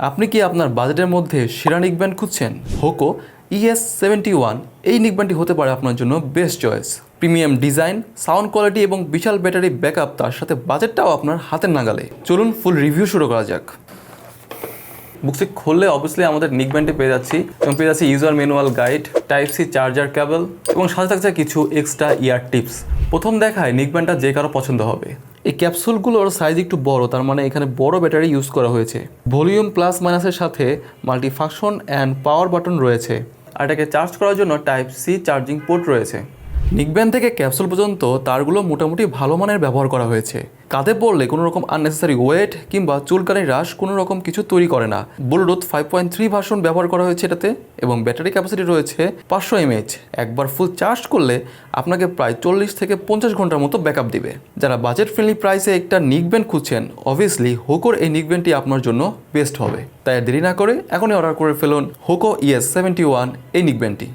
আপনি কি আপনার বাজেটের মধ্যে সেরা নিকব্যান্ড খুঁজছেন? হোকো ES71 এই নিকব্যান্ডটি হতে পারে আপনার জন্য best choice. Premium design, sound quality এবং বিশাল ব্যাটারি ব্যাকআপ, তার সাথে বাজেটটাও আপনার হাতের নাগালে। চলুন ফুল রিভিউ শুরু করা যাক। বুকসে খুললে অবভিয়াসলি আমাদের নিকব্যান্ডে পেয়ে যাচ্ছি এবং পেয়ে যাচ্ছি user manual guide, type C charger cable এবং সাথে থাকছে কিছু এক্সট্রা ইয়ার টিপস। প্রথম দেখায় নিকব্যান্ডটা যে কারো পছন্দ হবে। এই ক্যাপসুলগুলোর সাইজ একটু বড়, তার মানে এখানে বড় ব্যাটারি ইউজ করা হয়েছে। ভলিউম প্লাস মাইনাসের সাথে মাল্টিফাংশন অ্যান্ড পাওয়ার বাটন রয়েছে, আর এটাকে চার্জ করার জন্য টাইপ সি চার্জিং পোর্ট রয়েছে। নিকব্যান্ড থেকে ক্যাপসুল পর্যন্ত তারগুলো মোটামুটি ভালো মানের ব্যবহার করা হয়েছে। কাঁধে পড়লে কোনো রকম আননেসেসারি ওয়েট কিংবা চুলকানি হ্রাস কোনো রকম কিছু তৈরি করে না। ব্লুটুথ 5.3 ভার্সন ব্যবহার করা হয়েছে এটাতে এবং ব্যাটারি ক্যাপাসিটি রয়েছে 500 mAh। একবার ফুল চার্জ করলে আপনাকে প্রায় 40 থেকে 50 ঘন্টার মতো ব্যাকআপ দিবে। যারা বাজেট ফ্রেন্ডলি প্রাইসে একটা নিকব্যান্ড খুঁজছেন, অবভিয়াসলি হোকোর এই নিকব্যান্ডটি আপনার জন্য বেস্ট হবে। তাই দেরি না করে এখনই অর্ডার করে ফেলুন হোকো ES71 এই নিকব্যান্ডটি।